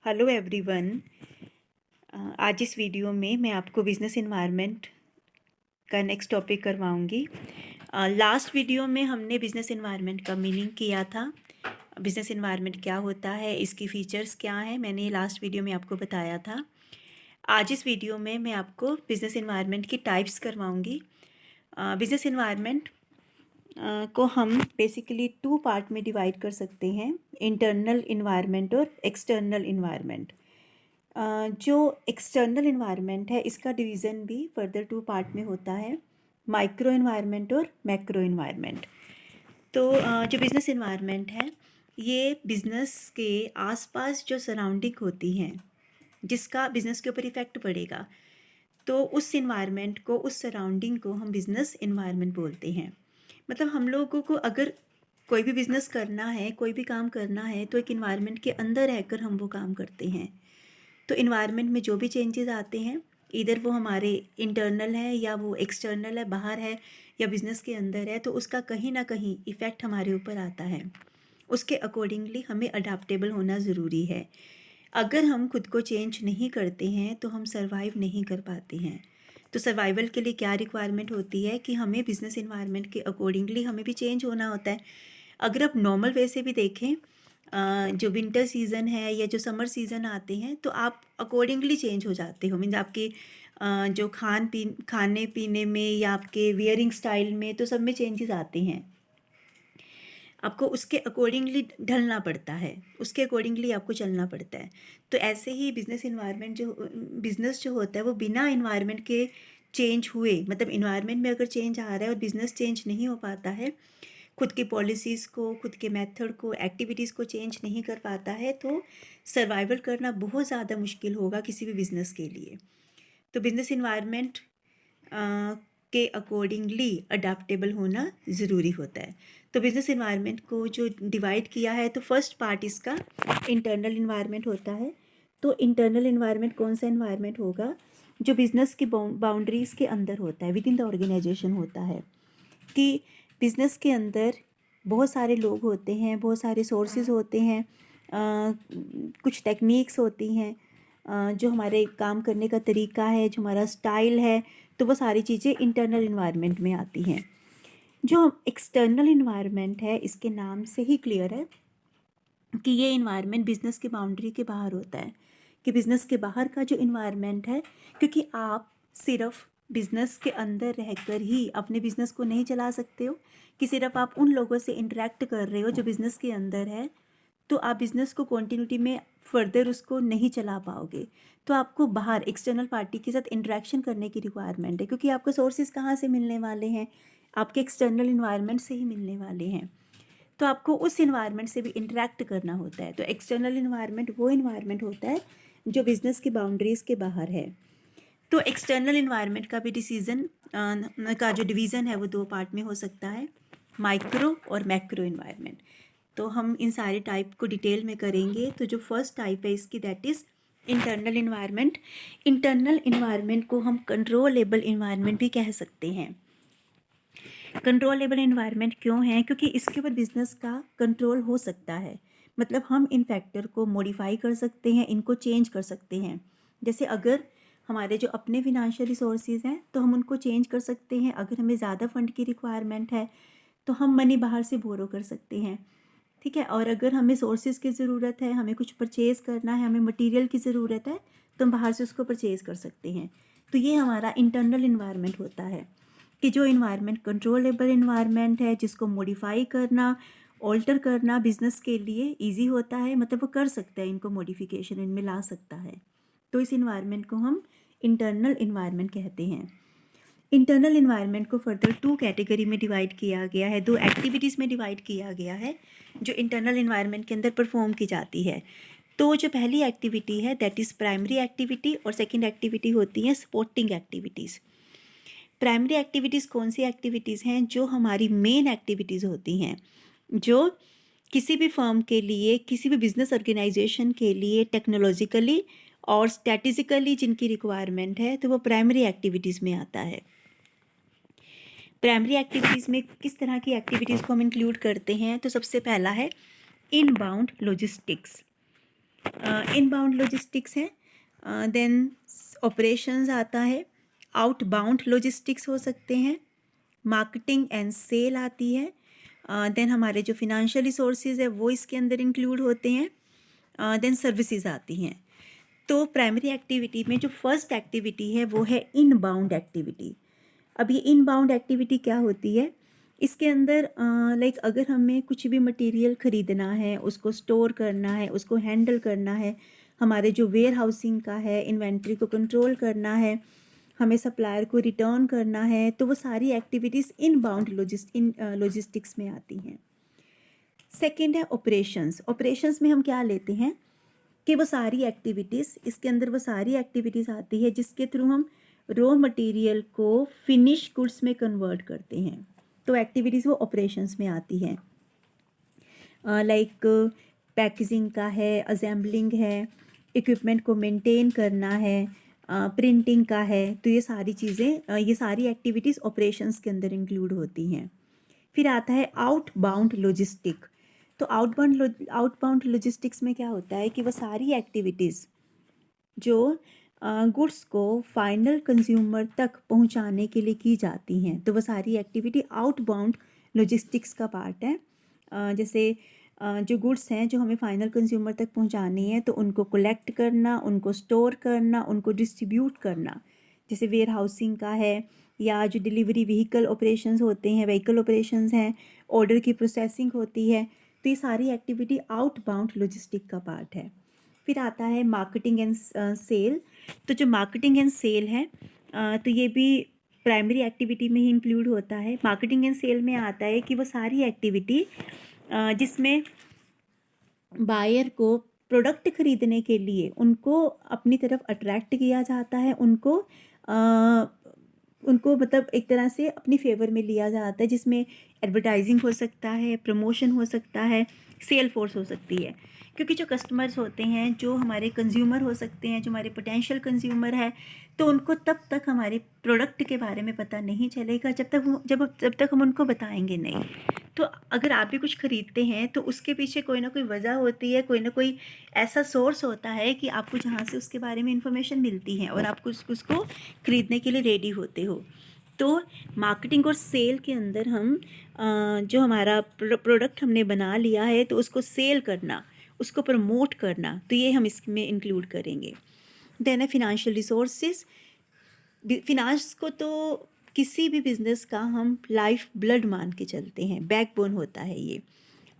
Hello everyone. आज इस video में मैं आपको बिज़नेस एनवायरनमेंट का नेक्स्ट टॉपिक करवाऊंगी। लास्ट वीडियो में हमने बिज़नेस एनवायरनमेंट का मीनिंग किया था। बिज़नेस एनवायरनमेंट क्या होता है, इसकी फ़ीचर्स क्या हैं, मैंने लास्ट वीडियो में आपको बताया था। आज इस वीडियो में मैं आपको बिज़नेस एनवायरनमेंट की टाइप्स करवाऊँगी। बिज़नेस एनवायरनमेंट को हम बेसिकली 2 पार्ट में डिवाइड कर सकते हैं, इंटरनल इन्वायरमेंट और एक्सटर्नल इन्वायरमेंट। जो एक्सटर्नल इन्वायरमेंट है इसका डिवीज़न भी फर्दर 2 पार्ट में होता है, माइक्रो इन्वायरमेंट और मैक्रो इन्वायरमेंट। तो जो बिज़नेस इन्वायरमेंट है ये बिज़नेस के आसपास जो सराउंडिंग होती हैं जिसका बिज़नेस के ऊपर इफ़ेक्ट पड़ेगा, तो उस इन्वायरमेंट को, उस सराउंडिंग को हम बिज़नेस इन्वायरमेंट बोलते हैं। मतलब हम लोगों को अगर कोई भी बिज़नेस करना है, कोई भी काम करना है, तो एक इन्वायरमेंट के अंदर रहकर हम वो काम करते हैं। तो इन्वायरमेंट में जो भी चेंजेस आते हैं, इधर वो हमारे इंटरनल है या वो एक्सटर्नल है, बाहर है या बिज़नेस के अंदर है, तो उसका कहीं ना कहीं इफ़ेक्ट हमारे ऊपर आता है। उसके अकॉर्डिंगली हमें अडाप्टेबल होना ज़रूरी है। अगर हम खुद को चेंज नहीं करते हैं तो हम सर्वाइव नहीं कर पाते हैं। तो सर्वाइवल के लिए क्या रिक्वायरमेंट होती है कि हमें बिज़नेस इन्वायरमेंट के अकॉर्डिंगली हमें भी चेंज होना होता है। अगर आप नॉर्मल वे से भी देखें, जो विंटर सीज़न है या जो समर सीज़न आते हैं, तो आप अकॉर्डिंगली चेंज हो जाते हो। मीन्स आपके जो खाने पीने में या आपके वियरिंग स्टाइल में, तो सब में चेंजेस आते हैं। आपको उसके अकॉर्डिंगली ढलना पड़ता है, उसके अकॉर्डिंगली आपको चलना पड़ता है। तो ऐसे ही बिज़नेस इन्वायरमेंट बिज़नेस जो होता है वो बिना इन्वायरमेंट के चेंज हुए, मतलब इन्वायरमेंट में अगर चेंज आ रहा है और बिज़नेस चेंज नहीं हो पाता है, खुद की पॉलिसीज़ को, खुद के मेथड को, एक्टिविटीज़ को चेंज नहीं कर पाता है, तो सर्वाइवल करना बहुत ज़्यादा मुश्किल होगा किसी भी बिज़नेस के लिए। तो बिज़नेस इन्वायरमेंट के अकॉर्डिंगली अडाप्टेबल होना ज़रूरी होता है। तो बिज़नेस इन्वायरमेंट को जो डिवाइड किया है, तो फर्स्ट पार्ट इसका इंटरनल इन्वायरमेंट होता है। तो इंटरनल इन्वायरमेंट कौन सा इन्वायरमेंट होगा? जो बिज़नेस की बाउंड्रीज़ के अंदर होता है, विद इन द ऑर्गेनाइजेशन होता है। कि बिज़नेस के अंदर बहुत सारे लोग होते हैं, बहुत सारे सोर्सेज होते हैं, कुछ टेक्निक्स होती हैं, जो हमारे काम करने का तरीका है, जो हमारा स्टाइल है, तो वो सारी चीज़ें इंटरनल इन्वायरमेंट में आती हैं। जो एक्सटर्नल इन्वायरमेंट है, इसके नाम से ही क्लियर है कि ये इन्वायरमेंट बिज़नेस की बाउंड्री के बाहर होता है। कि बिज़नेस के बाहर का जो इन्वायरमेंट है, क्योंकि आप सिर्फ बिज़नेस के अंदर रहकर ही अपने बिज़नेस को नहीं चला सकते हो, कि सिर्फ आप उन लोगों से इंटरेक्ट कर रहे हो जो बिज़नेस के अंदर है, तो आप बिज़नेस को कॉन्टिन्यूटी में फर्दर उसको नहीं चला पाओगे। तो आपको बाहर एक्सटर्नल पार्टी के साथ इंटरेक्शन करने की रिक्वायरमेंट है, क्योंकि आपको सोर्सेज कहाँ से मिलने वाले हैं? आपके एक्सटर्नल इन्वायरमेंट से ही मिलने वाले हैं। तो आपको उस इन्वायरमेंट से भी इंटरेक्ट करना होता है। तो एक्सटर्नल इन्वायरमेंट वो इन्वायरमेंट होता है जो बिज़नेस की बाउंड्रीज़ के बाहर है। तो एक्सटर्नल इन्वायरमेंट का भी का जो डिवीज़न है वो 2 पार्ट में हो सकता है, माइक्रो और मैक्रो इन्वायरमेंट। तो हम इन सारे टाइप को डिटेल में करेंगे। तो जो फर्स्ट टाइप है इसकी, that is internal environment. Internal environment को हम कंट्रोलेबल इन्वायरमेंट भी कह सकते हैं। कंट्रोलेबल इन्वायरमेंट क्यों है? क्योंकि इसके ऊपर बिजनेस का कंट्रोल हो सकता है। मतलब हम इन फैक्टर को मॉडिफाई कर सकते हैं, इनको चेंज कर सकते हैं। जैसे अगर हमारे जो अपने फिनेंशियल रिसोर्सेज हैं, तो हम उनको चेंज कर सकते हैं। अगर हमें ज़्यादा फंड की रिक्वायरमेंट है तो हम मनी बाहर से बोरो कर सकते हैं, ठीक है। और अगर हमें सोर्सेज की ज़रूरत है, हमें कुछ परचेज़ करना है, हमें मटेरियल की ज़रूरत है, तो हम बाहर से उसको परचेज़ कर सकते हैं। तो ये हमारा इंटरनल इन्वायरमेंट होता है। कि जो इन्वायरमेंट कंट्रोलेबल इन्वायरमेंट है, जिसको मॉडिफाई करना, ऑल्टर करना बिज़नेस के लिए इजी होता है, मतलब वो कर सकता है, इनको मॉडिफिकेशन इनमें ला सकता है। तो इस इन्वायरमेंट को हम इंटरनल इन्वायरमेंट कहते हैं। इंटरनल इन्वायरमेंट को फर्दर 2 कैटेगरी में डिवाइड किया गया है, 2 एक्टिविटीज़ में डिवाइड किया गया है जो इंटरनल इन्वायरमेंट के अंदर परफॉर्म की जाती है। तो जो पहली एक्टिविटी है दैट इज़ प्राइमरी एक्टिविटी, और सेकेंड एक्टिविटी होती है सपोर्टिंग एक्टिविटीज़। प्राइमरी एक्टिविटीज़ कौन सी एक्टिविटीज़ हैं? जो हमारी मेन एक्टिविटीज़ होती हैं, जो किसी भी फर्म के लिए, किसी भी बिजनेस ऑर्गेनाइजेशन के लिए टेक्नोलॉजिकली और स्ट्रेटेजिकली जिनकी रिक्वायरमेंट है, तो वो प्राइमरी एक्टिविटीज़ में आता है। प्राइमरी एक्टिविटीज़ में किस तरह की एक्टिविटीज़ को हम इंक्लूड करते हैं? तो सबसे पहला है इनबाउंड लॉजिस्टिक्स। इनबाउंड लॉजिस्टिक्स है, देन ऑपरेशंस आता है, आउटबाउंड लॉजिस्टिक्स हो सकते हैं, मार्केटिंग एंड सेल आती है, देन हमारे जो फिनेंशियल रिसोर्सेज है वो इसके अंदर इंक्लूड होते हैं, देन सर्विसेज आती हैं। तो प्राइमरी एक्टिविटी में जो फर्स्ट एक्टिविटी है वो है इनबाउंड एक्टिविटी। अब ये इनबाउंड एक्टिविटी क्या होती है, इसके अंदर लाइक अगर हमें कुछ भी मटेरियल ख़रीदना है, उसको स्टोर करना है, उसको हैंडल करना है, हमारे जो वेयर हाउसिंग का है, इन्वेंट्री को कंट्रोल करना है, हमें सप्लायर को रिटर्न करना है, तो वो सारी एक्टिविटीज़ इनबाउंड लॉजिस्टिक्स में आती हैं। सेकेंड है ऑपरेशंस। ऑपरेशंस में हम क्या लेते हैं कि वो सारी एक्टिविटीज़, इसके अंदर वो सारी एक्टिविटीज़ आती है जिसके थ्रू हम रॉ मटेरियल को फिनिश गुड्स में कन्वर्ट करते हैं, तो एक्टिविटीज़ वो ऑपरेशंस में आती हैं। लाइक पैकेजिंग का है, असेंबलिंग है, इक्विपमेंट को मेंटेन करना है, प्रिंटिंग का है, तो ये सारी चीज़ें, ये सारी एक्टिविटीज़ ऑपरेशंस के अंदर इंक्लूड होती हैं। फिर आता है आउटबाउंड लॉजिस्टिक। तो आउटबाउंड लॉजिस्टिक्स में क्या होता है कि वो सारी एक्टिविटीज़ जो गुड्स को फाइनल कंज्यूमर तक पहुंचाने के लिए की जाती हैं, तो वो सारी एक्टिविटी आउटबाउंड लॉजिस्टिक्स का पार्ट है। जैसे जो गुड्स हैं जो हमें फाइनल कंज्यूमर तक पहुंचानी है, तो उनको कलेक्ट करना, उनको स्टोर करना, उनको डिस्ट्रीब्यूट करना, जैसे वेयर हाउसिंग का है, या जो डिलीवरी व्हीकल ऑपरेशंस होते हैं, व्हीकल ऑपरेशंस हैं, ऑर्डर की प्रोसेसिंग होती है, तो ये सारी एक्टिविटी आउटबाउंड लॉजिस्टिक का पार्ट है। फिर आता है मार्केटिंग एंड सेल। तो जो मार्केटिंग एंड सेल है, तो ये भी प्राइमरी एक्टिविटी में ही इंक्लूड होता है। मार्केटिंग एंड सेल में आता है कि वो सारी एक्टिविटी जिसमें बायर को प्रोडक्ट खरीदने के लिए उनको अपनी तरफ अट्रैक्ट किया जाता है, उनको मतलब एक तरह से अपनी फेवर में लिया जाता है, जिसमें एडवर्टाइजिंग हो सकता है, प्रमोशन हो सकता है, सेल फोर्स हो सकती है। क्योंकि जो कस्टमर्स होते हैं, जो हमारे कंज्यूमर हो सकते हैं, जो हमारे पोटेंशियल कंज्यूमर है, तो उनको तब तक हमारे प्रोडक्ट के बारे में पता नहीं चलेगा जब तक हम उनको बताएंगे नहीं। तो अगर आप भी कुछ ख़रीदते हैं तो उसके पीछे कोई ना कोई वजह होती है, कोई ना कोई ऐसा सोर्स होता है कि आपको जहाँ से उसके बारे में इंफॉर्मेशन मिलती है और आप उसको ख़रीदने के लिए रेडी होते हो। तो मार्केटिंग और सेल के अंदर हम जो हमारा प्रोडक्ट हमने बना लिया है, तो उसको सेल करना, उसको प्रमोट करना, तो ये हम इसमें इंक्लूड करेंगे। देन है फिनेंशियल रिसोर्सेज। फिनांस को तो किसी भी बिज़नेस का हम लाइफ ब्लड मान के चलते हैं, बैकबोन होता है ये।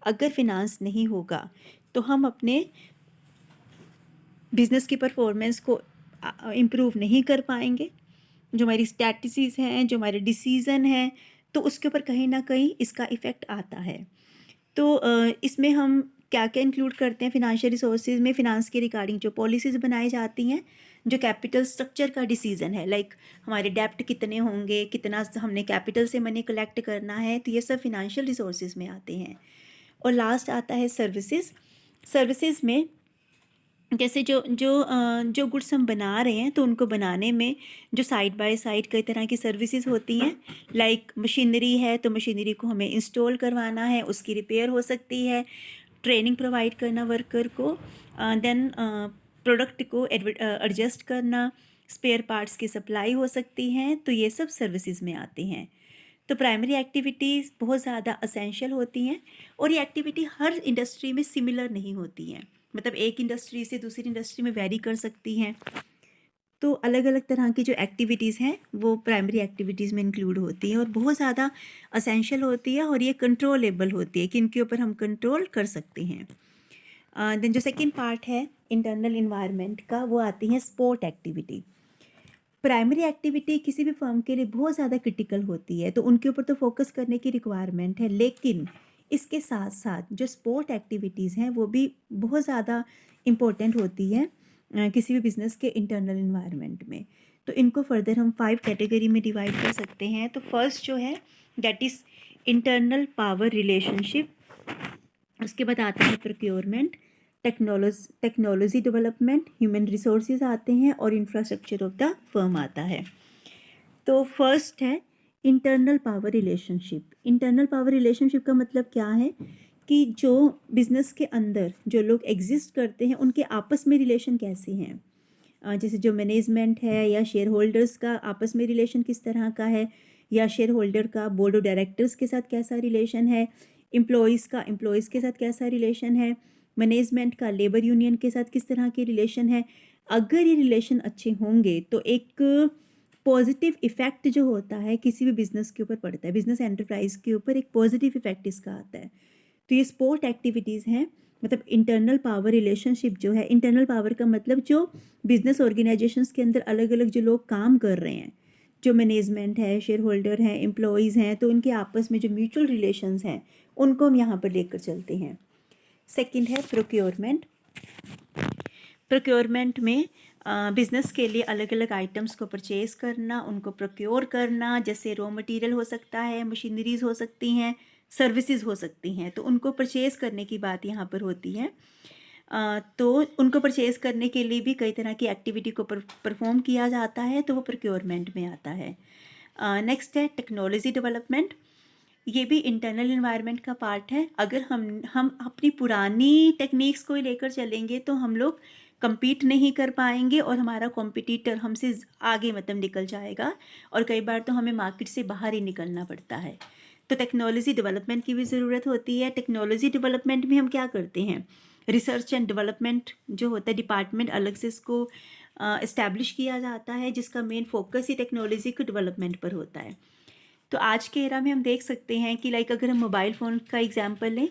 अगर फिनांस नहीं होगा तो हम अपने बिज़नेस की परफॉर्मेंस को इम्प्रूव नहीं कर पाएंगे। जो हमारी स्ट्रैटेजीज हैं, जो हमारे डिसीज़न हैं, तो उसके ऊपर कहीं ना कहीं इसका इफ़ेक्ट आता है। तो इसमें हम क्या क्या इंक्लूड करते हैं फिनेंशियल रिसोर्सेज में, फिनांस के रिगार्डिंग जो पॉलिसीज़ बनाई जाती हैं, जो कैपिटल स्ट्रक्चर का डिसीजन है, लाइक हमारे डेप्ट कितने होंगे, कितना हमने कैपिटल से मनी कलेक्ट करना है, तो ये सब फिनेंशियल रिसोर्सेज में आते हैं। और लास्ट आता है सर्विसेज। सर्विसेज में जैसे जो गुड्स हम बना रहे हैं, तो उनको बनाने में जो साइड बाय साइड कई तरह की सर्विसेज होती हैं। लाइक मशीनरी है, तो मशीनरी को हमें इंस्टॉल करवाना है, उसकी रिपेयर हो सकती है, ट्रेनिंग प्रोवाइड करना वर्कर को, देन प्रोडक्ट को एडजस्ट करना, स्पेयर पार्ट्स की सप्लाई हो सकती हैं, तो ये सब सर्विसेज में आती हैं। तो प्राइमरी एक्टिविटीज़ बहुत ज़्यादा असेंशियल होती हैं, और ये एक्टिविटी हर इंडस्ट्री में सिमिलर नहीं होती हैं, मतलब एक इंडस्ट्री से दूसरी इंडस्ट्री में वेरी कर सकती हैं। तो अलग अलग तरह की जो एक्टिविटीज़ हैं वो प्राइमरी एक्टिविटीज़ में इंक्लूड होती हैं, और बहुत ज़्यादा असेंशियल होती है, और ये कंट्रोलेबल होती है कि इनके ऊपर हम कंट्रोल कर सकते हैं। देन जो सेकंड पार्ट है इंटरनल इन्वायरमेंट का, वो आती है सपोर्ट एक्टिविटी। प्राइमरी एक्टिविटी किसी भी फर्म के लिए बहुत ज़्यादा क्रिटिकल होती है, तो उनके ऊपर तो फोकस करने की रिक्वायरमेंट है, लेकिन इसके साथ साथ जो सपोर्ट एक्टिविटीज़ हैं वो भी बहुत ज़्यादा इम्पोर्टेंट होती है किसी भी बिज़नेस के इंटरनल इन्वायरमेंट में। तो इनको फर्दर हम 5 कैटेगरी में डिवाइड कर सकते हैं। तो फर्स्ट जो है that is internal power relationship, उसके बाद आता है procurement, technology development, human resources आते हैं, और इंफ्रास्ट्रक्चर ऑफ द फर्म आता है। तो फर्स्ट है internal power relationship. Internal power relationship का मतलब क्या है कि जो बिज़नेस के अंदर जो लोग एग्जिस्ट करते हैं उनके आपस में रिलेशन कैसे हैं। जैसे जो मैनेजमेंट है या शेयर होल्डर्स का आपस में रिलेशन किस तरह का है, या शेयर होल्डर का बोर्ड ऑफ डायरेक्टर्स के साथ कैसा रिलेशन है, एम्प्लॉयज़ का एम्प्लॉयज़ के साथ कैसा रिलेशन है, मैनेजमेंट का लेबर यूनियन के साथ किस तरह के रिलेशन है। अगर ये रिलेशन अच्छे होंगे तो एक पॉजिटिव इफ़ेक्ट जो होता है किसी भी बिज़नेस के ऊपर पड़ता है, बिज़नेस एंटरप्राइज के ऊपर एक पॉजिटिव इफ़ेक्ट इसका आता है। तो ये सपोर्ट एक्टिविटीज़ हैं, मतलब इंटरनल पावर रिलेशनशिप जो है, इंटरनल पावर का मतलब जो बिजनेस ऑर्गेनाइजेशंस के अंदर अलग अलग जो लोग काम कर रहे हैं, जो मैनेजमेंट है, शेयर होल्डर हैं, एम्प्लॉयज़ हैं, तो उनके आपस में जो म्यूचुअल रिलेशंस हैं उनको हम यहाँ पर लेकर चलते हैं। सेकंड है प्रोक्योरमेंट। प्रोक्योरमेंट में बिज़नेस के लिए अलग अलग आइटम्स को परचेज़ करना, उनको प्रोक्योर करना, जैसे रॉ मटेरियल हो सकता है, मशीनरीज़ हो सकती हैं, सर्विसेज हो सकती हैं, तो उनको परचेज़ करने की बात यहाँ पर होती है। तो उनको परचेज़ करने के लिए भी कई तरह की एक्टिविटी को परफॉर्म किया जाता है, तो वो प्रोक्योरमेंट में आता है। नेक्स्ट है टेक्नोलॉजी डेवलपमेंट। ये भी इंटरनल इन्वायरमेंट का पार्ट है। अगर हम अपनी पुरानी टेक्निक्स को ही लेकर चलेंगे तो हम लोग compete नहीं कर पाएंगे और हमारा कॉम्पिटिटर हमसे आगे मतलब निकल जाएगा, और कई बार तो हमें मार्केट से बाहर ही निकलना पड़ता है। तो टेक्नोलॉजी डेवलपमेंट की भी ज़रूरत होती है। टेक्नोलॉजी डेवलपमेंट में हम क्या करते हैं, रिसर्च एंड डेवलपमेंट जो होता है डिपार्टमेंट अलग से इसको इस्टेब्लिश किया जाता है, जिसका मेन फोकस ही टेक्नोलॉजी के डेवलपमेंट पर होता है। तो आज के एरा में हम देख सकते हैं कि लाइक अगर हम मोबाइल फ़ोन का एग्जांपल लें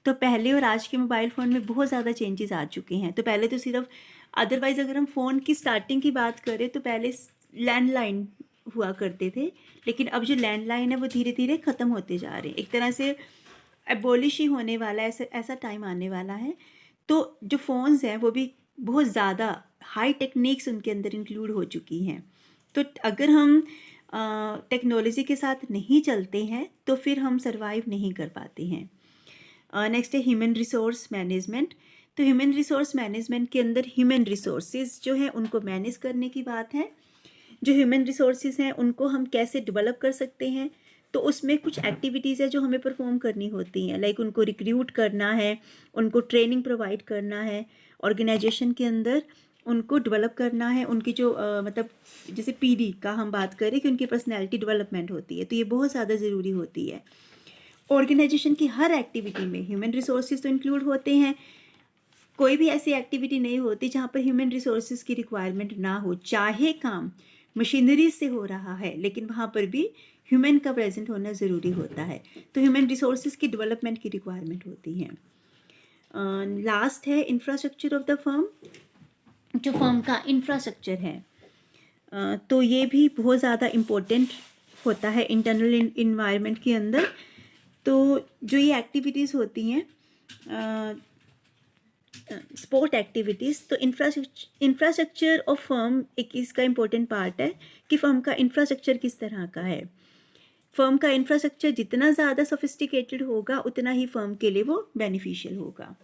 तो पहले और आज के मोबाइल फ़ोन में बहुत ज़्यादा चेंजेस आ चुके हैं। तो पहले तो सिर्फ अदरवाइज़ अगर हम फ़ोन की स्टार्टिंग की बात करें तो पहले लैंडलाइन हुआ करते थे, लेकिन अब जो लैंडलाइन है वो धीरे धीरे ख़त्म होते जा रहे हैं। एक तरह से एबॉलिश ही होने वाला है, ऐसा टाइम आने वाला है। तो जो फ़ोन्स हैं वो भी बहुत ज़्यादा हाई टेक्निक्स उनके अंदर इंक्लूड हो चुकी हैं। तो अगर हम टेक्नोलॉजी के साथ नहीं चलते हैं तो फिर हम सर्वाइव नहीं कर पाते हैं। नेक्स्ट है ह्यूमन रिसोर्स मैनेजमेंट। तो ह्यूमन रिसोर्स मैनेजमेंट के अंदर ह्यूमन रिसोर्सेज जो है उनको मैनेज करने की बात है। जो ह्यूमन रिसोर्सेज हैं उनको हम कैसे डेवलप कर सकते हैं, तो उसमें कुछ एक्टिविटीज़ है जो हमें परफॉर्म करनी होती हैं, लाइक उनको रिक्रूट करना है, उनको ट्रेनिंग प्रोवाइड करना है, ऑर्गेनाइजेशन के अंदर उनको डेवलप करना है, उनकी जो मतलब जैसे पीडी का हम बात करें कि उनकी पर्सनैलिटी डेवलपमेंट होती है, तो ये बहुत ज़्यादा ज़रूरी होती है। ऑर्गेनाइजेशन की हर एक्टिविटी में ह्यूमन रिसोर्सेज तो इंक्लूड होते हैं, कोई भी ऐसी एक्टिविटी नहीं होती जहाँ पर ह्यूमन रिसोर्सेज की रिक्वायरमेंट ना हो। चाहे काम मशीनरी से हो रहा है लेकिन वहाँ पर भी ह्यूमन का प्रेजेंट होना ज़रूरी होता है, तो ह्यूमन रिसोर्सेज की डेवलपमेंट की रिक्वायरमेंट होती है। लास्ट है इंफ्रास्ट्रक्चर ऑफ द फर्म। जो फर्म का इंफ्रास्ट्रक्चर है तो ये भी बहुत ज़्यादा इम्पोर्टेंट होता है इंटरनल इन्वायरमेंट के अंदर। तो जो ये एक्टिविटीज़ होती हैं स्पोर्ट एक्टिविटीज़, तो इंफ्रास्ट्रक्चर ऑफ फर्म एक इसका इम्पोर्टेंट पार्ट है कि फर्म का इंफ्रास्ट्रक्चर किस तरह का है। फर्म का इंफ्रास्ट्रक्चर जितना ज़्यादा सोफिस्टिकेटेड होगा उतना ही फर्म के लिए वो बेनिफिशियल होगा।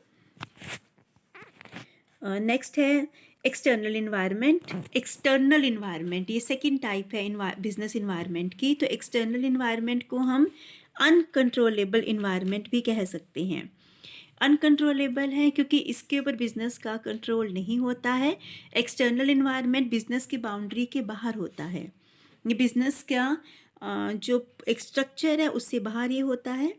नेक्स्ट है एक्सटर्नल इन्वायरमेंट। एक्सटर्नल इन्वायरमेंट ये सेकंड टाइप है बिजनेस इन्वायरमेंट की। तो एक्सटर्नल इन्वायरमेंट को हम अनकंट्रोलेबल इन्वायरमेंट भी कह सकते हैं। अनकंट्रोलेबल है क्योंकि इसके ऊपर बिजनेस का कंट्रोल नहीं होता है। एक्सटर्नल इन्वायरमेंट बिजनेस की बाउंड्री के बाहर होता है। ये बिजनेस का जो एक स्ट्रक्चर है उससे बाहर ये होता है।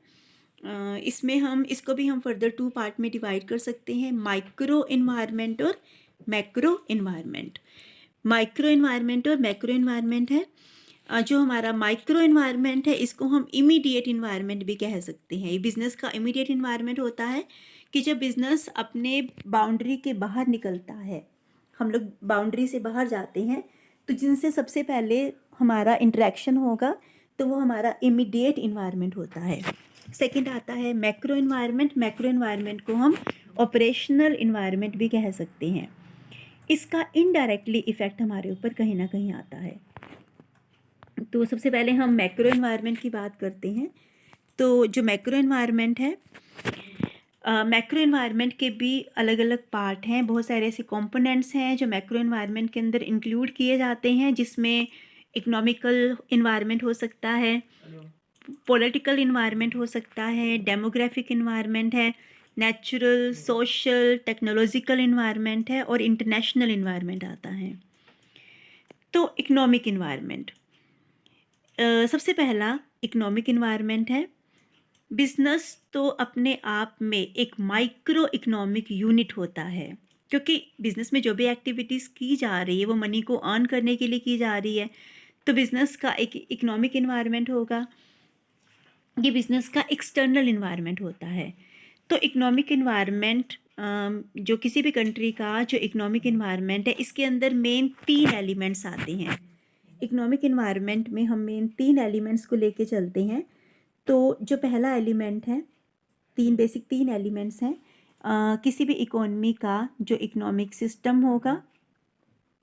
इसमें हम इसको भी हम फर्दर 2 पार्ट में डिवाइड कर सकते हैं, माइक्रो इन्वायरमेंट और मैक्रो इन्वायरमेंट। माइक्रो इन्वायरमेंट और मैक्रो इन्वायरमेंट है। जो हमारा माइक्रो इन्वायरमेंट है इसको हम इमीडिएट इन्वायरमेंट भी कह सकते हैं। ये बिज़नेस का इमीडिएट इन्वायरमेंट होता है कि जब बिज़नेस अपने बाउंड्री के बाहर निकलता है, हम लोग बाउंड्री से बाहर जाते हैं, तो जिनसे सबसे पहले हमारा इंटरेक्शन होगा तो वो हमारा इमीडिएट इन्वायरमेंट होता है। सेकंड आता है मैक्रो इन्वायरमेंट। मैक्रो इन्वायरमेंट को हम ऑपरेशनल इन्वायरमेंट भी कह सकते हैं। इसका इनडायरेक्टली इफ़ेक्ट हमारे ऊपर कहीं ना कहीं आता है। तो सबसे पहले हम मैक्रो इन्वायरमेंट की बात करते हैं। तो जो मैक्रो इन्वायरमेंट है, मैक्रो इन्वायरमेंट के भी अलग अलग पार्ट हैं, बहुत सारे ऐसे कंपोनेंट्स हैं जो मैक्रो इन्वायरमेंट के अंदर इंक्लूड किए जाते हैं, जिसमें इकोनॉमिकल इन्वायरमेंट हो सकता है, पॉलिटिकल इन्वायरमेंट हो सकता है, डेमोग्राफिक इन्वायरमेंट है, नेचुरल, सोशल, टेक्नोलॉजिकल इन्वायरमेंट है और इंटरनेशनल इन्वायरमेंट आता है। तो इकोनॉमिक इन्वायरमेंट, सबसे पहला इकोनॉमिक इन्वायरमेंट है। बिजनेस तो अपने आप में एक माइक्रो इकोनॉमिक यूनिट होता है, क्योंकि बिजनेस में जो भी एक्टिविटीज़ की जा रही है वो मनी को अर्न करने के लिए की जा रही है। तो बिजनेस का एक इकोनॉमिक इन्वायरमेंट होगा। ये बिजनेस का एक्सटर्नल इन्वायरमेंट होता है। तो इकोनॉमिक इन्वायरमेंट, जो किसी भी कंट्री का जो इकोनॉमिक इन्वायरमेंट है, इसके अंदर मेन 3 एलिमेंट्स आते हैं। इकोनॉमिक इन्वायरमेंट में हम मेन 3 एलिमेंट्स को लेके चलते हैं। तो जो पहला एलिमेंट है, 3 एलिमेंट्स हैं। किसी भी इकोनॉमी का जो इकोनॉमिक सिस्टम होगा,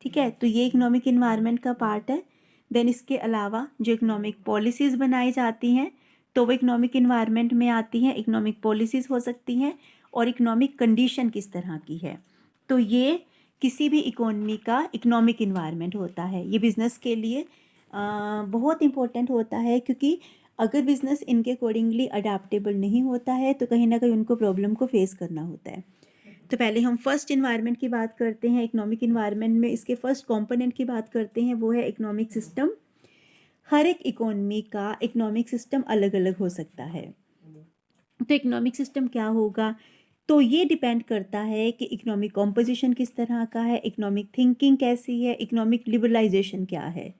ठीक है, तो ये इकोनॉमिक इन्वायरमेंट का पार्ट है। देन इसके अलावा जो इकोनॉमिक पॉलिसीज़ बनाई जाती हैं तो वो इकोनॉमिक इन्वायरमेंट में आती हैं। इकोनॉमिक पॉलिसीज़ हो सकती हैं और इकोनॉमिक कंडीशन किस तरह की है, तो ये किसी भी इकोनॉमी का इकोनॉमिक इन्वायरमेंट होता है। ये बिज़नेस के लिए बहुत इम्पोर्टेंट होता है, क्योंकि अगर बिज़नेस इनके अकॉर्डिंगली अडाप्टेबल नहीं होता है तो कहीं ना कहीं उनको प्रॉब्लम को फेस करना होता है। तो पहले हम फर्स्ट इन्वायरमेंट की बात करते हैं। इकोनॉमिक इन्वायरमेंट में इसके फर्स्ट कंपोनेंट की बात करते हैं, वो है इकोनॉमिक सिस्टम। हर एक इकोनॉमी का इकोनॉमिक सिस्टम अलग अलग हो सकता है। तो इकोनॉमिक सिस्टम क्या होगा, तो ये डिपेंड करता है कि इकोनॉमिक कॉम्पोजिशन किस तरह का है, इकोनॉमिक थिंकिंग कैसी है, इकोनॉमिक लिबरलाइजेशन क्या है।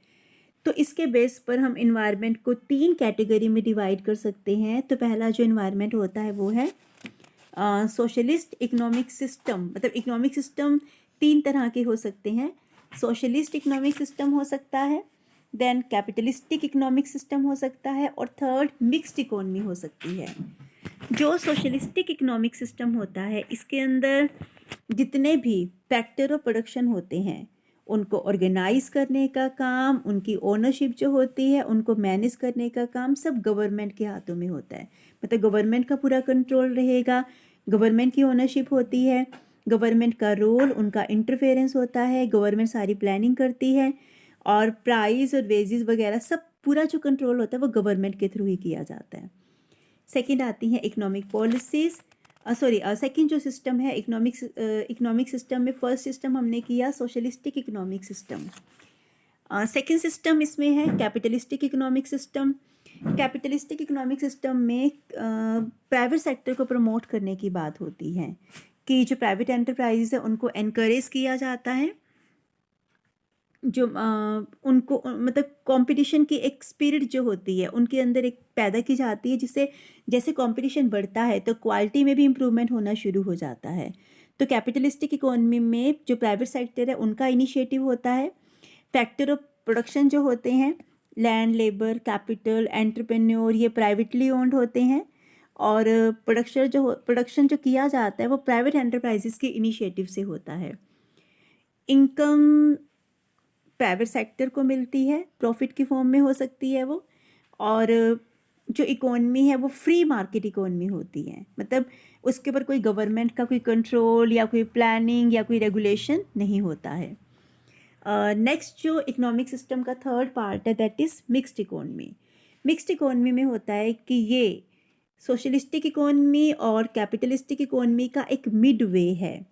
तो इसके बेस पर हम इन्वायरमेंट को 3 कैटेगरी में डिवाइड कर सकते हैं। तो पहला जो इन्वायरमेंट होता है वो है सोशलिस्ट इकोनॉमिक सिस्टम। मतलब इकोनॉमिक सिस्टम 3 तरह के हो सकते हैं। सोशलिस्ट इकोनॉमिक सिस्टम हो सकता है, देन कैपिटलिस्टिक इकोनॉमिक सिस्टम हो सकता है, और थर्ड मिक्स्ड इकोनॉमी हो सकती है। जो सोशलिस्टिक इकोनॉमिक सिस्टम होता है, इसके अंदर जितने भी फैक्टर ऑफ प्रोडक्शन होते हैं उनको ऑर्गेनाइज करने का काम, उनकी ओनरशिप जो होती है उनको मैनेज करने का काम सब गवर्नमेंट के हाथों में होता है। मतलब गवर्नमेंट का पूरा कंट्रोल रहेगा, गवर्नमेंट की ओनरशिप होती है, गवर्नमेंट का रोल, उनका इंटरफेरेंस होता है, गवर्नमेंट सारी प्लानिंग करती है, और प्राइस और वेजेस वगैरह सब पूरा जो कंट्रोल होता है वो गवर्नमेंट के थ्रू ही किया जाता है। सेकंड आती है इकोनॉमिक पॉलिसीज़। सेकंड जो सिस्टम है इकोनॉमिक सिस्टम में, फर्स्ट सिस्टम हमने किया socialistic economic system. Second system इसमें है capitalistic economic system. Capitalistic economic system में प्राइवेट सेक्टर को प्रमोट करने की बात होती है कि जो प्राइवेट एंटरप्राइजेज है उनको एनकरेज किया जाता है, जो उनको मतलब कंपटीशन की एक स्पिरिट जो होती है उनके अंदर एक पैदा की जाती है, जिससे जैसे कंपटीशन बढ़ता है तो क्वालिटी में भी इम्प्रूवमेंट होना शुरू हो जाता है। तो कैपिटलिस्टिक इकोनॉमी में जो प्राइवेट सेक्टर है उनका इनिशिएटिव होता है। फैक्टर ऑफ प्रोडक्शन जो होते हैं, लैंड, लेबर, कैपिटल, एंटरप्रेन्योर, ये प्राइवेटली ओन्ड होते हैं, और प्रोडक्शन जो किया जाता है वो प्राइवेट एंटरप्राइजेस के इनिशिएटिव से होता है। इनकम प्राइवेट सेक्टर को मिलती है, प्रॉफिट की फॉर्म में हो सकती है वो, और जो इकोनॉमी है वो फ्री मार्केट इकोनॉमी होती है। मतलब उसके ऊपर कोई गवर्नमेंट का कोई कंट्रोल या कोई प्लानिंग या कोई रेगुलेशन नहीं होता है। नेक्स्ट जो इकोनॉमिक सिस्टम का थर्ड पार्ट है that is mixed economy. Mixed economy में होता है कि ये सोशलिस्टिक इकोनॉमी और कैपिटलिस्टिक इकोनॉमी का एक मिड वे है।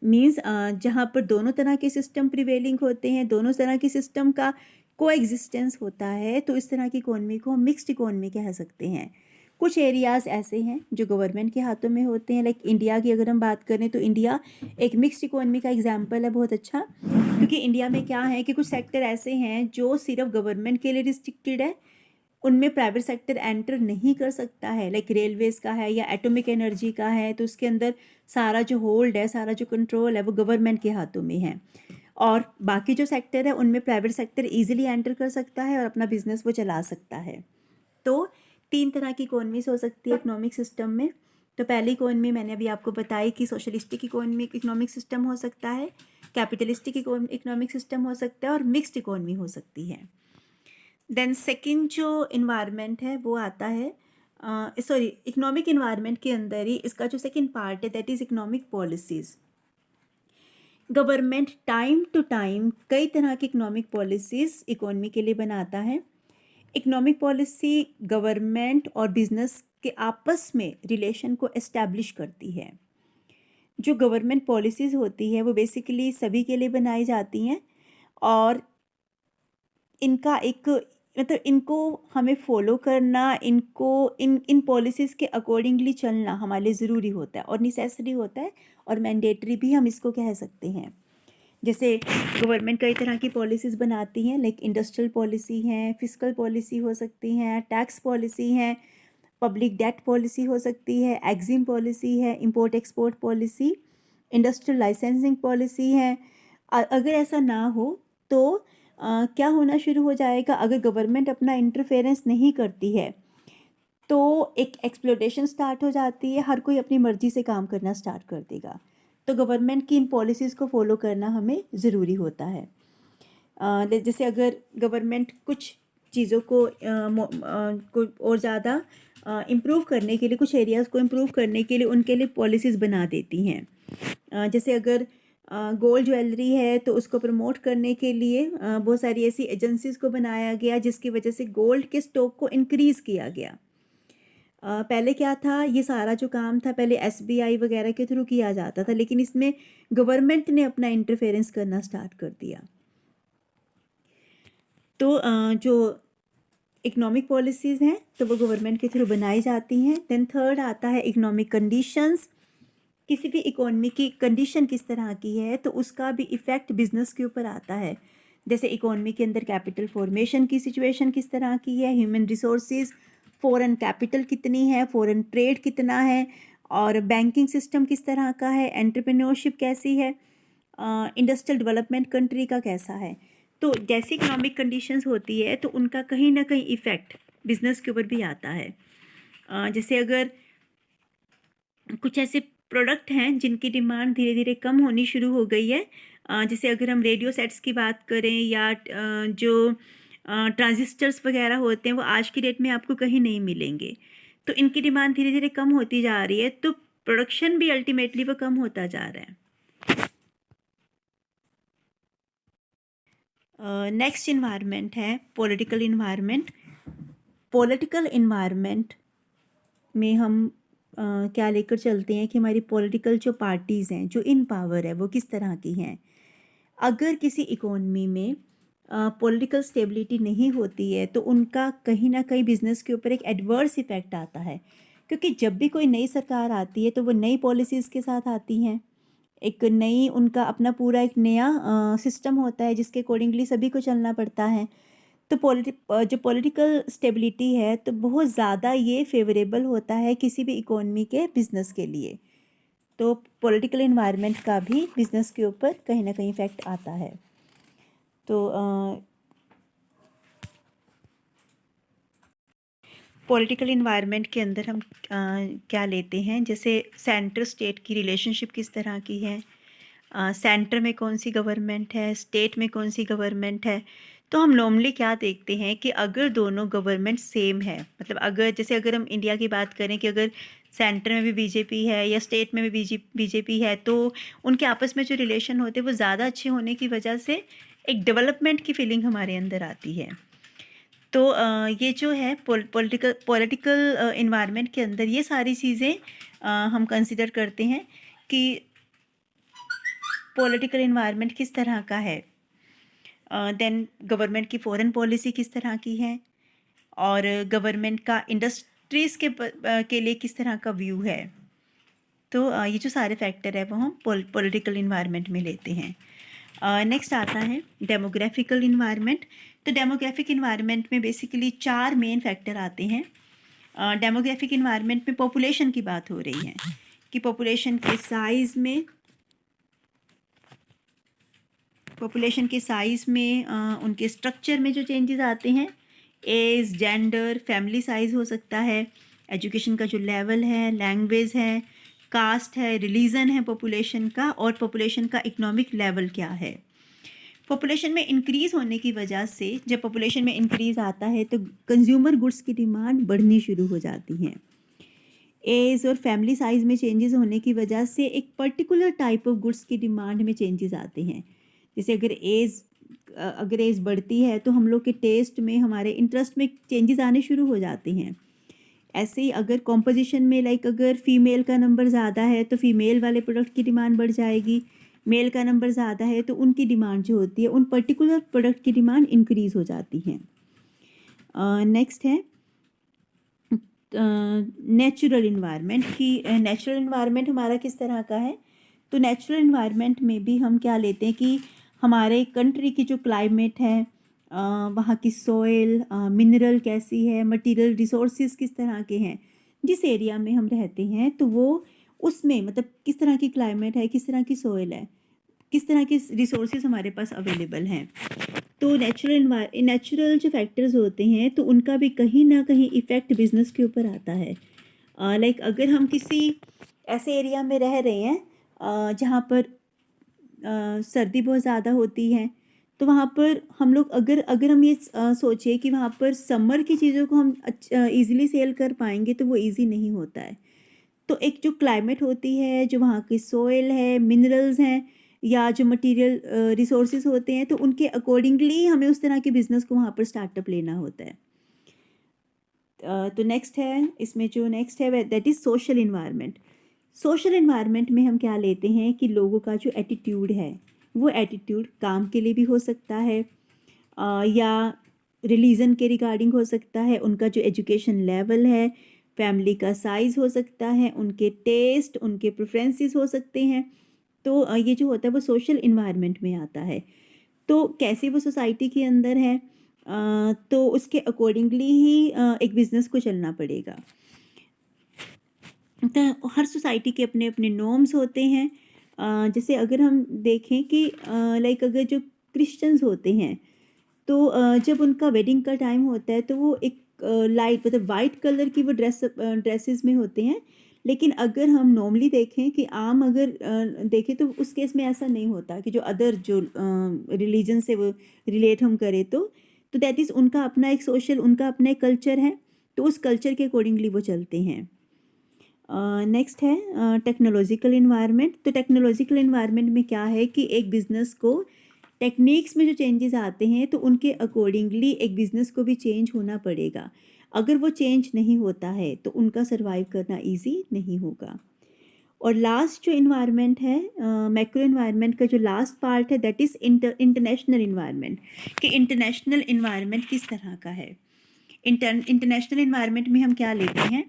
मीन्स जहाँ पर दोनों तरह के सिस्टम प्रिवेलिंग होते हैं, दोनों तरह के सिस्टम का को एग्जिस्टेंस होता है, तो इस तरह की इकोनॉमी को हम मिक्स्ड इकोनॉमी कह सकते हैं। कुछ एरियाज़ ऐसे हैं जो गवर्नमेंट के हाथों में होते हैं, लाइक इंडिया की अगर हम बात करें तो इंडिया एक मिक्स्ड इकोनॉमी का एग्जाम्पल है बहुत अच्छा, क्योंकि इंडिया में क्या है कि कुछ सेक्टर ऐसे हैं जो सिर्फ गवर्नमेंट के लिए रिस्ट्रिक्टेड है, उनमें प्राइवेट सेक्टर एंटर नहीं कर सकता है। लाइक रेलवेज़ का है या एटॉमिक एनर्जी का है, तो उसके अंदर सारा जो होल्ड है, सारा जो कंट्रोल है वो गवर्नमेंट के हाथों में है। और बाकी जो सेक्टर है उनमें प्राइवेट सेक्टर इजीली एंटर कर सकता है और अपना बिजनेस वो चला सकता है। तो 3 तरह की इकोनॉमीज हो सकती है इकोनॉमिक सिस्टम में। तो पहली इकोनॉमी मैंने अभी आपको बताई कि सोशलिस्टिक इकोनॉमिक सिस्टम हो सकता है, कैपिटलिस्टिक इकोनॉमिक सिस्टम हो सकता है, और मिक्स्ड इकोनॉमी हो सकती है। देन सेकंड जो इन्वायरमेंट है वो आता है, इकोनॉमिक इन्वायरमेंट के अंदर ही इसका जो सेकंड पार्ट है that is economic policies. Government time to time कई तरह की इकोनॉमिक पॉलिसीज़ इकोनॉमी के लिए बनाता है। इकोनॉमिक पॉलिसी गवर्नमेंट और बिजनेस के आपस में रिलेशन को एस्टैब्लिश करती है। जो गवर्नमेंट पॉलिसीज़ होती है वो बेसिकली सभी के लिए बनाई जाती हैं और इनका एक मतलब इनको हमें फॉलो करना, इनको इन पॉलिसीज़ के अकॉर्डिंगली चलना हमारे लिए ज़रूरी होता है और नेसेसरी होता है और मैंडेटरी भी हम इसको कह सकते हैं। जैसे गवर्नमेंट कई तरह की पॉलिसीज़ बनाती हैं, लाइक इंडस्ट्रियल पॉलिसी हैं, फिस्कल पॉलिसी हो सकती हैं, टैक्स पॉलिसी हैं, पब्लिक डेट पॉलिसी हो सकती है, एग्जिम पॉलिसी है, import export policy, industrial licensing policy है। अगर ऐसा ना हो तो क्या होना शुरू हो जाएगा, अगर गवर्नमेंट अपना इंटरफेरेंस नहीं करती है तो एक एक्सप्लोटेशन स्टार्ट हो जाती है, हर कोई अपनी मर्जी से काम करना स्टार्ट कर देगा। तो गवर्नमेंट की इन पॉलिसीज़ को फॉलो करना हमें ज़रूरी होता है। जैसे अगर गवर्नमेंट कुछ चीज़ों को और ज़्यादा इम्प्रूव करने के लिए, कुछ एरियाज़ को इम्प्रूव करने के लिए उनके लिए पॉलिसीज़ बना देती हैं। जैसे अगर गोल्ड ज्वेलरी है तो उसको प्रमोट करने के लिए बहुत सारी ऐसी एजेंसीज़ को बनाया गया जिसकी वजह से गोल्ड के स्टॉक को इंक्रीज़ किया गया। पहले क्या था, ये सारा जो काम था पहले एसबीआई वगैरह के थ्रू किया जाता था, लेकिन इसमें गवर्नमेंट ने अपना इंटरफेरेंस करना स्टार्ट कर दिया। तो जो इकोनॉमिक पॉलिसीज़ हैं तो वो गवर्नमेंट के थ्रू बनाई जाती हैं। देन थर्ड आता है इकोनॉमिक कंडीशंस। किसी भी इकोनॉमी की कंडीशन किस तरह की है तो उसका भी इफ़ेक्ट बिजनेस के ऊपर आता है। जैसे इकोनॉमी के अंदर कैपिटल फॉर्मेशन की सिचुएशन किस तरह की है, ह्यूमन रिसोर्सेज, फॉरेन कैपिटल कितनी है, फॉरेन ट्रेड कितना है, और बैंकिंग सिस्टम किस तरह का है, एंटरप्रेन्योरशिप कैसी है, इंडस्ट्रियल डेवलपमेंट कंट्री का कैसा है। तो जैसी इकोनॉमिक कंडीशंस होती है तो उनका कहीं ना कहीं इफ़ेक्ट बिजनेस के ऊपर भी आता है। जैसे अगर कुछ ऐसे प्रोडक्ट हैं जिनकी डिमांड धीरे धीरे कम होनी शुरू हो गई है, जैसे अगर हम रेडियो सेट्स की बात करें या जो ट्रांजिस्टर्स वगैरह होते हैं वो आज की डेट में आपको कहीं नहीं मिलेंगे, तो इनकी डिमांड धीरे धीरे कम होती जा रही है, तो प्रोडक्शन भी अल्टीमेटली वो कम होता जा रहा है। नेक्स्ट इन्वायरमेंट है पॉलिटिकल इन्वायरमेंट। पॉलिटिकल इन्वायरमेंट में हम क्या लेकर चलते हैं कि हमारी पॉलिटिकल जो पार्टीज़ हैं, जो इन पावर है, वो किस तरह की हैं। अगर किसी इकोनॉमी में पॉलिटिकल स्टेबिलिटी नहीं होती है तो उनका कहीं ना कहीं बिजनेस के ऊपर एक एडवर्स इफेक्ट आता है, क्योंकि जब भी कोई नई सरकार आती है तो वो नई पॉलिसीज़ के साथ आती हैं। एक नई उनका अपना पूरा एक नया सिस्टम होता है जिसके अकॉर्डिंगली सभी को चलना पड़ता है। तो जो पॉलिटिकल स्टेबिलिटी है तो बहुत ज़्यादा ये फेवरेबल होता है किसी भी इकोनॉमी के बिजनेस के लिए। तो पॉलिटिकल इन्वायरमेंट का भी बिजनेस के ऊपर कहीं ना कहीं इफेक्ट आता है। तो पॉलिटिकल इन्वायरमेंट के अंदर हम क्या लेते हैं, जैसे सेंटर स्टेट की रिलेशनशिप किस तरह की है, सेंटर में कौन सी गवर्नमेंट है, स्टेट में कौन सी गवर्नमेंट है। तो हम नॉर्मली क्या देखते हैं कि अगर दोनों गवर्नमेंट सेम है, मतलब अगर हम इंडिया की बात करें कि अगर सेंटर में भी बीजेपी है या स्टेट में भी बीजेपी है, तो उनके आपस में जो रिलेशन होते हैं वो ज़्यादा अच्छे होने की वजह से एक डेवलपमेंट की फीलिंग हमारे अंदर आती है। तो ये जो है पॉलिटिकल इन्वायरमेंट के अंदर ये सारी चीज़ें हम कंसिडर करते हैं कि पॉलिटिकल इन्वायरमेंट किस तरह का है। देन गवर्नमेंट की फॉरेन पॉलिसी किस तरह की है, और गवर्नमेंट का इंडस्ट्रीज़ के लिए किस तरह का व्यू है। तो ये जो सारे फैक्टर है वो हम पॉलिटिकल इन्वायरमेंट में लेते हैं। नेक्स्ट आता है डेमोग्राफिकल इन्वायरमेंट। तो डेमोग्राफिक इन्वायरमेंट में बेसिकली 4 मेन फैक्टर आते हैं। डेमोग्राफिक इन्वायरमेंट में पॉपुलेशन की बात हो रही है कि पॉपुलेशन के साइज़ में उनके स्ट्रक्चर में जो चेंजेस आते हैं, एज, जेंडर, फैमिली साइज़ हो सकता है, एजुकेशन का जो लेवल है, लैंग्वेज है, कास्ट है, रिलीजन है पॉपुलेशन का, और पॉपुलेशन का इकोनॉमिक लेवल क्या है। पॉपुलेशन में इंक्रीज़ होने की वजह से, जब पॉपुलेशन में इंक्रीज़ आता है तो कंज्यूमर गुड्स की डिमांड बढ़नी शुरू हो जाती हैं। एज और फैमिली साइज़ में चेंजेस होने की वजह से एक पर्टिकुलर टाइप ऑफ गुड्स की डिमांड में चेंजेस आते हैं। जैसे अगर एज अगर एज बढ़ती है तो हम लोग के टेस्ट में, हमारे इंटरेस्ट में चेंजेस आने शुरू हो जाते हैं। ऐसे ही अगर कॉम्पोजिशन में अगर फीमेल का नंबर ज़्यादा है तो फीमेल वाले प्रोडक्ट की डिमांड बढ़ जाएगी, मेल का नंबर ज़्यादा है तो उनकी डिमांड जो होती है, उन पर्टिकुलर प्रोडक्ट की डिमांड इंक्रीज़ हो जाती है। नेक्स्ट है नेचुरल इन्वायरमेंट की। नेचुरल इन्वायरमेंट हमारा किस तरह का है? तो नेचुरल इन्वायरमेंट में भी हम क्या लेते हैं कि हमारे कंट्री की जो क्लाइमेट है, वहाँ की सॉइल, मिनरल कैसी है, मटेरियल रिसोर्सेज किस तरह के हैं, जिस एरिया में हम रहते हैं तो वो उसमें मतलब किस तरह की क्लाइमेट है, किस तरह की सॉइल है, किस तरह के रिसोर्सेज हमारे पास अवेलेबल हैं। तो नेचुरल जो फैक्टर्स होते हैं तो उनका भी कहीं ना कहीं इफ़ेक्ट बिजनेस के ऊपर आता है। अगर हम किसी ऐसे एरिया में रह रहे हैं जहाँ पर सर्दी बहुत ज़्यादा होती है, तो वहाँ पर हम लोग अगर अगर हम ये सोचें कि वहाँ पर समर की चीज़ों को हम ईज़िली सेल कर पाएंगे तो वो ईज़ी नहीं होता है। तो एक जो क्लाइमेट होती है, जो वहाँ की सॉइल है, मिनरल्स हैं या जो मटेरियल रिसोर्सेज होते हैं, तो उनके अकॉर्डिंगली हमें उस तरह के बिज़नेस को वहाँ पर स्टार्टअप लेना होता है। तो नेक्स्ट है, इसमें जो नेक्स्ट है that is social environment. Social environment में हम क्या लेते हैं कि लोगों का जो एटीट्यूड है, वो एटीट्यूड काम के लिए भी हो सकता है, या रिलीजन के रिगार्डिंग हो सकता है, उनका जो एजुकेशन लेवल है, फैमिली का साइज़ हो सकता है, उनके टेस्ट, उनके प्रेफरेंसेस हो सकते हैं। तो ये जो होता है वो सोशल इन्वायरमेंट में आता है। तो कैसी वो सोसाइटी के अंदर है, तो उसके अकॉर्डिंगली ही एक बिज़नेस को चलना पड़ेगा। तो हर सोसाइटी के अपने अपने नॉर्म्स होते हैं। जैसे अगर हम देखें कि अगर जो क्रिश्चियंस होते हैं तो जब उनका वेडिंग का टाइम होता है तो वो एक लाइट मतलब वाइट कलर की वो ड्रेसेस में होते हैं। लेकिन अगर हम नॉर्मली देखें कि आम अगर देखें तो उस केस में ऐसा नहीं होता कि जो अदर जो रिलीजन से वो रिलेट हम करें तो दैट इज़ उनका अपना एक सोशल, उनका अपना एक कल्चर है, तो उस कल्चर के अकॉर्डिंगली वो चलते हैं। नेक्स्ट है टेक्नोलॉजिकल इन्वायरमेंट। तो टेक्नोलॉजिकल इन्वायरमेंट में क्या है कि एक बिज़नेस को टेक्निक्स में जो चेंजेस आते हैं तो उनके अकॉर्डिंगली एक बिज़नेस को भी चेंज होना पड़ेगा। अगर वो चेंज नहीं होता है तो उनका सर्वाइव करना इजी नहीं होगा। और लास्ट जो इन्वायरमेंट है, मैक्रो इन्वायरमेंट का जो लास्ट पार्ट है दैट इज़ इंटरनेशनल इन्वायरमेंट। कि इंटरनेशनल इन्वायरमेंट किस तरह का है? इंटरनेशनल इन्वायरमेंट में हम क्या लेते हैं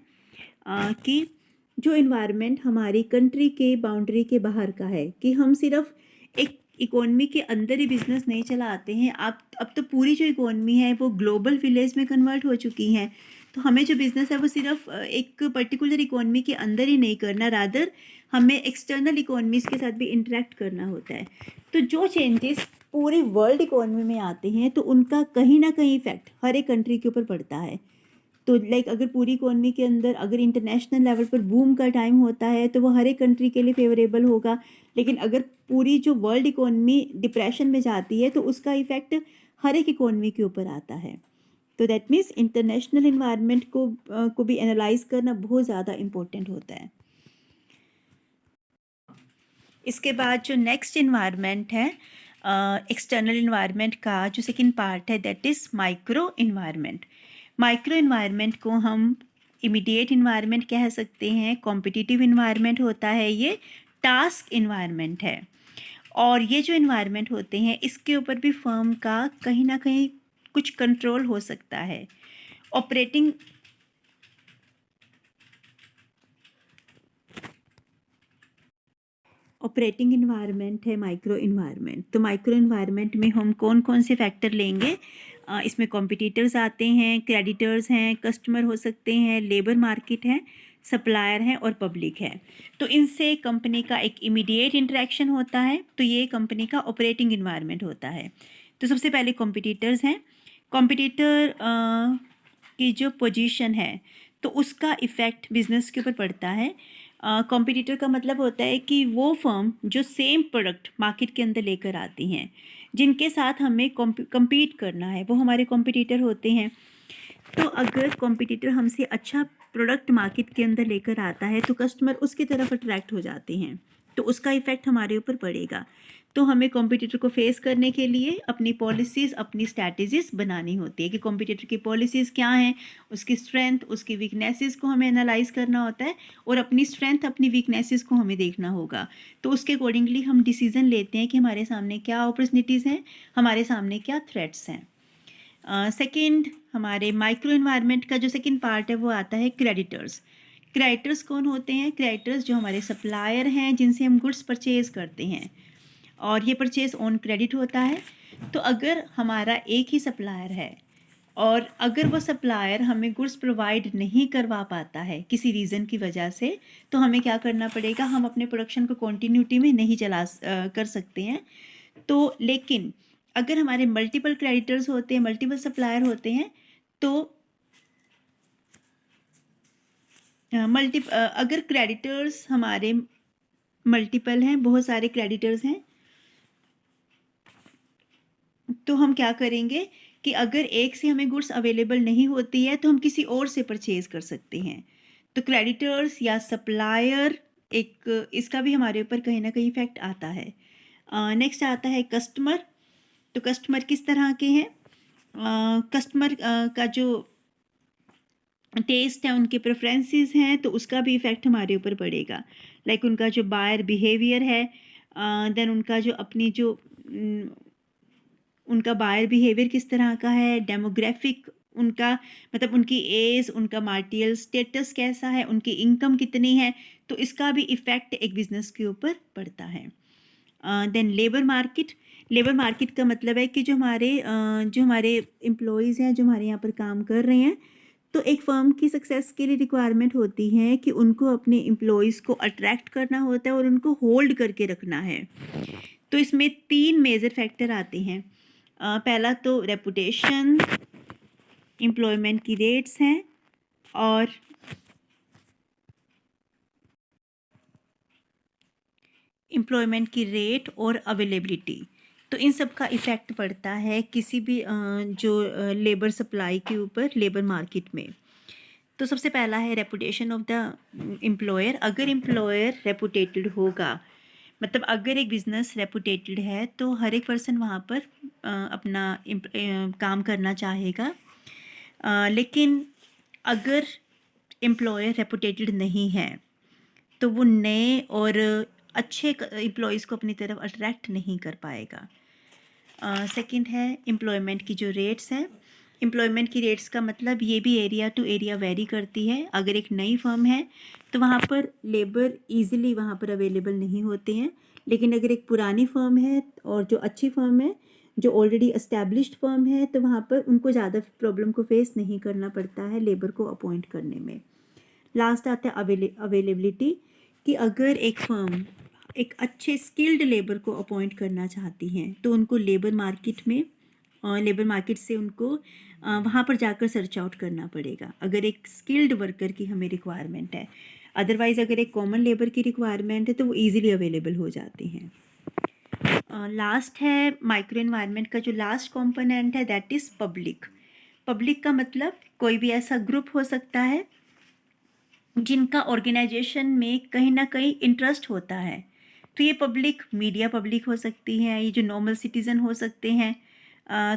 कि जो इन्वायरमेंट हमारी कंट्री के बाउंड्री के बाहर का है, कि हम सिर्फ एक इकोनॉमी के अंदर ही बिजनेस नहीं चलाते हैं। अब तो पूरी जो इकोनॉमी है वो ग्लोबल विलेज में कन्वर्ट हो चुकी है। तो हमें जो बिज़नेस है वो सिर्फ एक पर्टिकुलर इकोनॉमी के अंदर ही नहीं करना, रादर हमें एक्सटर्नल इकोनॉमीज़ के साथ भी इंटरेक्ट करना होता है। तो जो चेंजेस पूरी वर्ल्ड इकोनॉमी में आते हैं तो उनका कहीं ना कहीं इफेक्ट हर एक कंट्री के ऊपर पड़ता है। तो अगर पूरी इकोनॉमी के अंदर अगर इंटरनेशनल लेवल पर बूम का टाइम होता है तो वो हर एक कंट्री के लिए फेवरेबल होगा। लेकिन अगर पूरी जो वर्ल्ड इकोनॉमी डिप्रेशन में जाती है तो उसका इफ़ेक्ट हर एक इकोनॉमी के ऊपर आता है। तो दैट मीन्स इंटरनेशनल इन्वायरमेंट को भी एनालाइज करना बहुत ज़्यादा इम्पोर्टेंट होता है। इसके बाद जो नेक्स्ट इन्वायरमेंट है, एक्सटर्नल इन्वायरमेंट का जो सेकंड पार्ट है that is micro environment. Micro environment को हम इमीडिएट इन्वायरमेंट कह सकते हैं, कॉम्पिटिटिव इन्वायरमेंट होता है, ये टास्क इन्वायरमेंट है। और ये जो इन्वायरमेंट होते हैं इसके ऊपर भी फर्म का कहीं ना कहीं कुछ कंट्रोल हो सकता है। ऑपरेटिंग इन्वायरमेंट है माइक्रो इन्वायरमेंट। तो माइक्रो इन्वायरमेंट में हम कौन कौन से फैक्टर लेंगे? इसमें कॉम्पिटिटर्स आते हैं, क्रेडिटर्स हैं, कस्टमर हो सकते हैं, लेबर मार्केट है, सप्लायर है और पब्लिक है। तो इनसे कंपनी का एक इमीडिएट इंटरेक्शन होता है, तो ये कंपनी का ऑपरेटिंग इन्वायरमेंट होता है। तो सबसे पहले कॉम्पिटिटर्स हैं। कॉम्पिटिटर की जो पोजीशन है तो उसका इफ़ेक्ट बिजनेस के ऊपर पड़ता है। कॉम्पिटिटर का मतलब होता है कि वो फर्म जो सेम प्रोडक्ट मार्केट के अंदर लेकर आती हैं, जिनके साथ हमें कम्पीट करना है, वो हमारे कॉम्पिटिटर होते हैं। तो अगर कॉम्पिटिटर हमसे अच्छा प्रोडक्ट मार्केट के अंदर लेकर आता है तो कस्टमर उसकी तरफ अट्रैक्ट हो जाते हैं, तो उसका इफ़ेक्ट हमारे ऊपर पड़ेगा। तो हमें कॉम्पिटिटर को फेस करने के लिए अपनी पॉलिसीज़, अपनी स्ट्रैटेजीज़ बनानी होती है कि कॉम्पिटिटर की पॉलिसीज़ क्या हैं, उसकी स्ट्रेंथ, उसकी वीकनेसेस को हमें एनालाइज करना होता है और अपनी स्ट्रेंथ, अपनी वीकनेसेस को हमें देखना होगा। तो उसके अकॉर्डिंगली हम डिसीजन लेते हैं कि हमारे सामने क्या अपॉर्चुनिटीज़ हैं, हमारे सामने क्या थ्रेट्स हैं। सेकंड, हमारे माइक्रो एनवायरनमेंट का जो सेकंड पार्ट है वो आता है क्रेडिटर्स। क्रेडिटर्स कौन होते हैं? क्रेडिटर्स जो हमारे सप्लायर हैं जिनसे हम गुड्स परचेज़ करते हैं और ये परचेज़ ऑन क्रेडिट होता है। तो अगर हमारा एक ही सप्लायर है और अगर वो सप्लायर हमें गुड्स प्रोवाइड नहीं करवा पाता है किसी रीज़न की वजह से, तो हमें क्या करना पड़ेगा? हम अपने प्रोडक्शन को कंटिन्यूटी में नहीं कर सकते हैं। तो लेकिन अगर हमारे मल्टीपल क्रेडिटर्स होते हैं, मल्टीपल सप्लायर होते हैं, तो अगर क्रेडिटर्स हमारे मल्टीपल हैं, बहुत सारे क्रेडिटर्स हैं, तो हम क्या करेंगे कि अगर एक से हमें गुड्स अवेलेबल नहीं होती है तो हम किसी और से परचेज कर सकते हैं। तो क्रेडिटर्स या सप्लायर इसका भी हमारे ऊपर कहीं ना कहीं इफेक्ट आता है। नेक्स्ट आता है कस्टमर। तो कस्टमर किस तरह के हैं? कस्टमर का जो टेस्ट है, उनके प्रेफरेंसेस हैं, तो उसका भी इफ़ेक्ट हमारे ऊपर पड़ेगा। लाइक उनका जो बायर बिहेवियर है, देन उनका जो अपनी जो उनका बायर बिहेवियर किस तरह का है, डेमोग्राफिक उनका मतलब उनकी एज, उनका मार्टियल स्टेटस कैसा है, उनकी इनकम कितनी है, तो इसका भी इफ़ेक्ट एक बिज़नेस के ऊपर पड़ता है। Then labour market. Labour market का मतलब है कि जो हमारे एम्प्लॉयज़ हैं, जो हमारे यहाँ पर काम कर रहे हैं, तो एक फर्म की सक्सेस के लिए रिक्वायरमेंट होती है कि उनको अपने एम्प्लॉयज़ को अट्रैक्ट करना होता है और उनको होल्ड करके रखना है। तो इसमें 3 मेजर फैक्टर आते हैं। पहला तो रेपुटेशन, एम्प्लॉयमेंट की रेट्स हैं और एम्प्लॉयमेंट की रेट और अवेलेबिलिटी। तो इन सब का इफ़ेक्ट पड़ता है किसी भी जो लेबर सप्लाई के ऊपर, लेबर मार्केट में। तो सबसे पहला है रेपुटेशन ऑफ द एम्प्लॉयर। अगर एम्प्लॉयर रेपुटेटेड होगा, मतलब अगर एक बिज़नेस रेपुटेटेड है, तो हर एक पर्सन वहाँ पर अपना काम करना चाहेगा। लेकिन अगर एम्प्लॉयर रेपुटेटेड नहीं है, तो वो नए और अच्छे एम्प्लॉयज़ को अपनी तरफ अट्रैक्ट नहीं कर पाएगा। सेकंड है एम्प्लॉयमेंट की जो रेट्स हैं। एम्प्लॉयमेंट की रेट्स का मतलब ये भी एरिया टू एरिया वेरी करती है। अगर एक नई फर्म है तो वहाँ पर लेबर ईज़िली वहाँ पर अवेलेबल नहीं होते हैं, लेकिन अगर एक पुरानी फर्म है और जो अच्छी फर्म है, जो ऑलरेडी एस्टैब्लिश्ड फर्म है, तो वहाँ पर उनको ज़्यादा प्रॉब्लम को फेस नहीं करना पड़ता है लेबर को अपॉइंट करने में। लास्ट आता है अवेलेबिलिटी, कि अगर एक फर्म एक अच्छे स्किल्ड लेबर को अपॉइंट करना चाहती हैं, तो उनको लेबर मार्केट से उनको वहाँ पर जाकर सर्च आउट करना पड़ेगा अगर एक स्किल्ड वर्कर की हमें रिक्वायरमेंट है। अदरवाइज़ अगर एक कॉमन लेबर की रिक्वायरमेंट है तो वो ईज़िली अवेलेबल हो जाती हैं। लास्ट है माइक्रो एनवायरनमेंट का जो लास्ट कंपोनेंट है, दैट इज़ पब्लिक। पब्लिक का मतलब कोई भी ऐसा ग्रुप हो सकता है जिनका ऑर्गेनाइजेशन में कहीं ना कहीं इंटरेस्ट होता है। तो ये पब्लिक मीडिया पब्लिक हो सकती है, ये जो नॉर्मल सिटीज़न हो सकते हैं,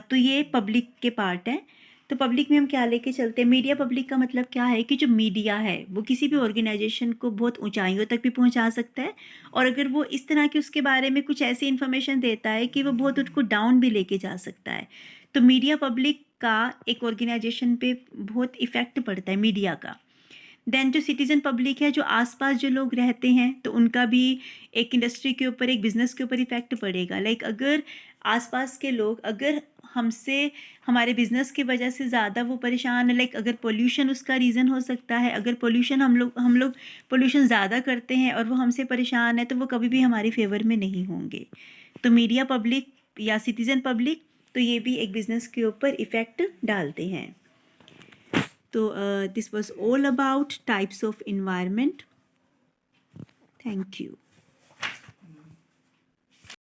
तो ये पब्लिक के पार्ट है। तो पब्लिक में हम क्या लेके चलते हैं? मीडिया पब्लिक का मतलब क्या है कि जो मीडिया है वो किसी भी ऑर्गेनाइजेशन को बहुत ऊंचाइयों तक भी पहुंचा सकता है, और अगर वो इस तरह की उसके बारे में कुछ ऐसी इन्फॉर्मेशन देता है कि वो बहुत उसको डाउन भी लेके जा सकता है। तो मीडिया पब्लिक का एक ऑर्गेनाइजेशन पे बहुत इफ़ेक्ट पड़ता है मीडिया का। देन जो सिटीज़न पब्लिक है, जो आसपास जो लोग रहते हैं, तो उनका भी एक इंडस्ट्री के ऊपर, एक बिज़नेस के ऊपर इफ़ेक्ट पड़ेगा। लाइक अगर आसपास के लोग अगर हमसे हमारे बिज़नेस की वजह से ज़्यादा वो परेशान है, लाइक अगर पोल्यूशन उसका रीज़न हो सकता है, अगर पोल्यूशन हम लोग पोल्यूशन ज़्यादा करते हैं और वो हमसे परेशान है, तो वो कभी भी हमारी फेवर में नहीं होंगे। तो मीडिया पब्लिक या सिटीज़न पब्लिक, तो ये भी एक बिज़नेस के ऊपर इफ़ेक्ट डालते हैं। So this was all about types of environment. Thank you.